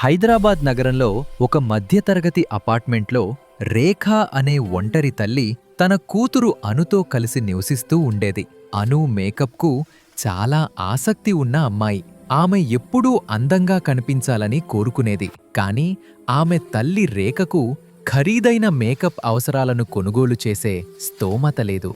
హైదరాబాద్ నగరంలో ఒక మధ్యతరగతి అపార్ట్మెంట్లో రేఖ అనే ఒంటరి తల్లి తన కూతురు అనుతో కలిసి నివసిస్తూ ఉండేది. అను మేకప్కు చాలా ఆసక్తి ఉన్న అమ్మాయి. ఆమె ఎప్పుడూ అందంగా కనిపించాలని కోరుకునేది. కాని ఆమె తల్లి రేఖకు ఖరీదైన మేకప్ అవసరాలను కొనుగోలు చేసే స్తోమత లేదు.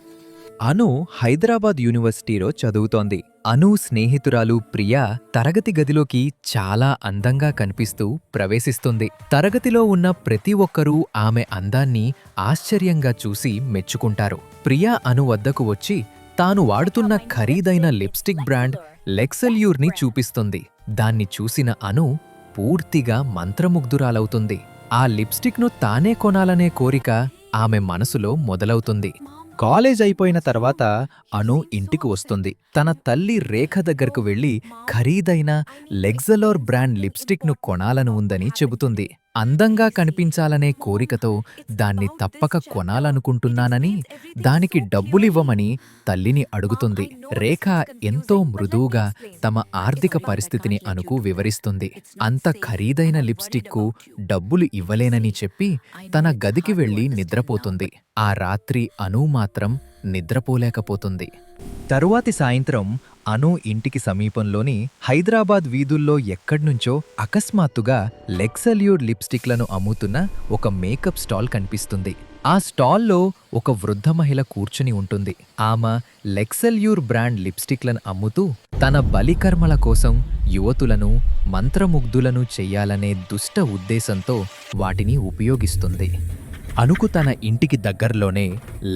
అను హైదరాబాద్ యూనివర్సిటీలో చదువుతోంది. అను స్నేహితురాలు ప్రియా తరగతి గదిలోకి చాలా అందంగా కనిపిస్తూ ప్రవేశిస్తుంది. తరగతిలో ఉన్న ప్రతి ఒక్కరూ ఆమె అందాన్ని ఆశ్చర్యంగా చూసి మెచ్చుకుంటారు. ప్రియా అను వద్దకు వచ్చి తాను వాడుతున్న ఖరీదైన లిప్స్టిక్ బ్రాండ్ లెక్సెల్యూర్ని చూపిస్తుంది. దాన్ని చూసిన అను పూర్తిగా మంత్రముగ్ధురాలవుతుంది. ఆ లిప్స్టిక్ను తానే కొనాలనే కోరిక ఆమె మనసులో మొదలవుతుంది. కాలేజ్ అయిపోయిన తర్వాత అను ఇంటికి వస్తుంది. తన తల్లి రేఖ దగ్గరకు వెళ్లి ఖరీదైన లెక్సెలోర్ బ్రాండ్ లిప్స్టిక్ను కొనాలని ఉందని చెబుతుంది. అందంగా కనిపించాలనే కోరికతో దాన్ని తప్పక కొనాలనుకుంటున్నానని, దానికి డబ్బులివ్వమని తల్లిని అడుగుతుంది. రేఖ ఎంతో మృదువుగా తమ ఆర్థిక పరిస్థితిని అనుకు వివరిస్తుంది. అంత ఖరీదైన లిప్స్టిక్కు డబ్బులు ఇవ్వలేనని చెప్పి తన గదికి వెళ్లి నిద్రపోతుంది. ఆ రాత్రి అను మాత్రం నిద్రపోలేకపోతుంది. తరువాతి సాయంత్రం అను ఇంటికి సమీపంలోని హైదరాబాద్ వీధుల్లో ఎక్కడ్నుంచో అకస్మాత్తుగా లెక్సెల్యూర్ లిప్స్టిక్లను అమ్ముతున్న ఒక మేకప్ స్టాల్ కనిపిస్తుంది. ఆ స్టాల్లో ఒక వృద్ధ మహిళ కూర్చుని ఉంటుంది. ఆమె లెక్సెల్యూర్ బ్రాండ్ లిప్స్టిక్లను అమ్ముతూ తన బలికర్మల కోసం యువతులను మంత్రముగ్ధులను చెయ్యాలనే దుష్ట ఉద్దేశంతో వాటిని ఉపయోగిస్తుంది. అనుకు తన ఇంటికి దగ్గరలోనే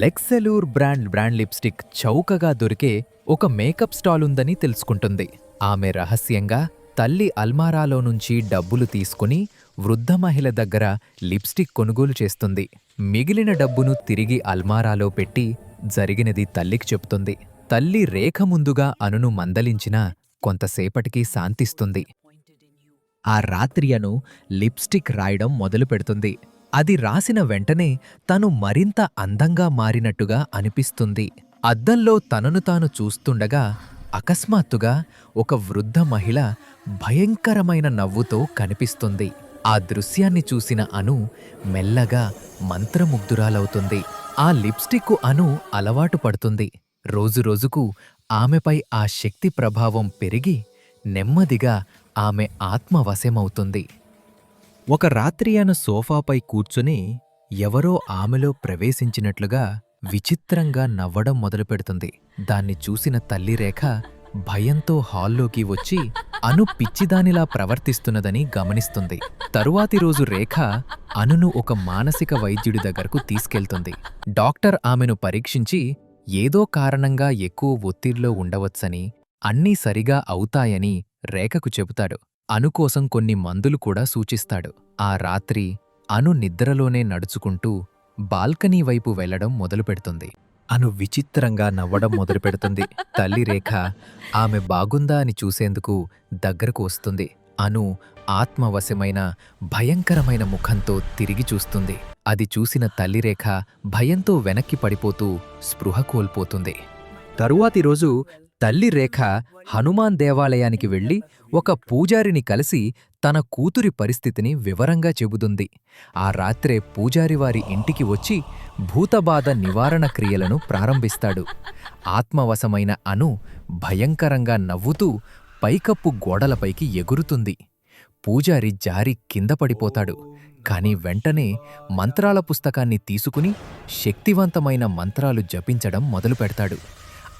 లెక్సెల్యూర్ బ్రాండ్ లిప్స్టిక్ చౌకగా దొరికే ఒక మేకప్ స్టాల్ ఉందని తెలుసుకుంటుంది. ఆమె రహస్యంగా తల్లి అల్మారాలో నుంచి డబ్బులు తీసుకుని వృద్ధ మహిళ దగ్గర లిప్స్టిక్ కొనుగోలు చేస్తుంది. మిగిలిన డబ్బును తిరిగి అల్మారాలో పెట్టి జరిగినది తల్లికి చెప్తుంది. తల్లి రేఖ ముందుగా అనును మందలించినా కొంతసేపటికి శాంతిస్తుంది. ఆ రాత్రి అను లిప్స్టిక్ రాయడం మొదలు పెడుతుంది. అది రాసిన వెంటనే తను మరింత అందంగా మారినట్టుగా అనిపిస్తుంది. అద్దంలో తనను తాను చూస్తుండగా అకస్మాత్తుగా ఒక వృద్ధ మహిళ భయంకరమైన నవ్వుతో కనిపిస్తుంది. ఆ దృశ్యాన్ని చూసిన అను మెల్లగా మంత్రముగ్ధురాలవుతుంది. ఆ లిప్స్టిక్కు అను అలవాటు పడుతుంది. రోజురోజుకు ఆమెపై ఆ శక్తి ప్రభావం పెరిగి నెమ్మదిగా ఆమె ఆత్మవశమవుతుంది. ఒక రాత్రి అను సోఫాపై కూర్చుని ఎవరో ఆమెలో ప్రవేశించినట్లుగా విచిత్రంగా నవ్వడం మొదలుపెడుతుంది. దాన్ని చూసిన తల్లి రేఖ భయంతో హాల్లోకి వచ్చి అను పిచ్చిదానిలా ప్రవర్తిస్తున్నదని గమనిస్తుంది. తరువాతి రోజు రేఖ అనును ఒక మానసిక వైద్యుడి దగ్గరకు తీసుకెళ్తుంది. డాక్టర్ ఆమెను పరీక్షించి ఏదో కారణంగా ఎక్కువ ఒత్తిడిలో ఉండవచ్చని, అన్నీ సరిగా అవుతాయని రేఖకు చెబుతాడు. అను కోసం కొన్ని మందులు కూడా సూచిస్తాడు. ఆ రాత్రి అను నిద్రలోనే నడుచుకుంటూ బాల్కనీ వైపు వెళ్లడం మొదలుపెడుతుంది. అను విచిత్రంగా నవ్వడం మొదలుపెడుతుంది. తల్లి రేఖ ఆమె బాగుందా అని చూసేందుకు దగ్గరకు వస్తుంది. అను ఆత్మవశమైన భయంకరమైన ముఖంతో తిరిగి చూస్తుంది. అది చూసిన తల్లి రేఖ భయంతో వెనక్కి పడిపోతూ స్పృహ కోల్పోతుంది. తరువాతి రోజు తల్లి రేఖ హనుమాన్ దేవాలయానికి వెళ్లి ఒక పూజారిని కలిసి తన కూతురి పరిస్థితిని వివరంగా చెబుతుంది. ఆ రాత్రే పూజారివారి ఇంటికి వచ్చి భూతబాధ నివారణ క్రియలను ప్రారంభిస్తాడు. ఆత్మవశమైన అను భయంకరంగా నవ్వుతూ పైకప్పు గోడలపైకి ఎగురుతుంది. పూజారి జారి కింద పడిపోతాడు. కాని వెంటనే మంత్రాల పుస్తకాన్ని తీసుకుని శక్తివంతమైన మంత్రాలు జపించడం మొదలుపెడతాడు.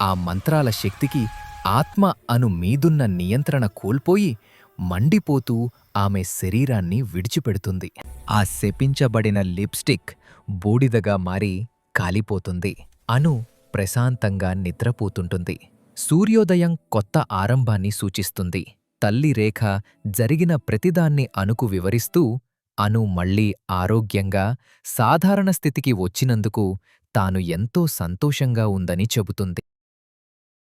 ఆ మంత్రాల శక్తికి ఆత్మ అను మీదున్న నియంత్రణ కోల్పోయి మండిపోతూ ఆమె శరీరాన్ని విడిచిపెడుతుంది. ఆ శపించబడిన లిప్స్టిక్ బూడిదగా మారి కాలిపోతుంది. అను ప్రశాంతంగా నిద్రపోతుంటుంది. సూర్యోదయం కొత్త ఆరంభాన్ని సూచిస్తుంది. తల్లి రేఖ జరిగిన ప్రతిదాన్ని అనుకు వివరిస్తూ అను మళ్లీ ఆరోగ్యంగా సాధారణ స్థితికి వచ్చినందుకు తాను ఎంతో సంతోషంగా ఉందని చెబుతుంది.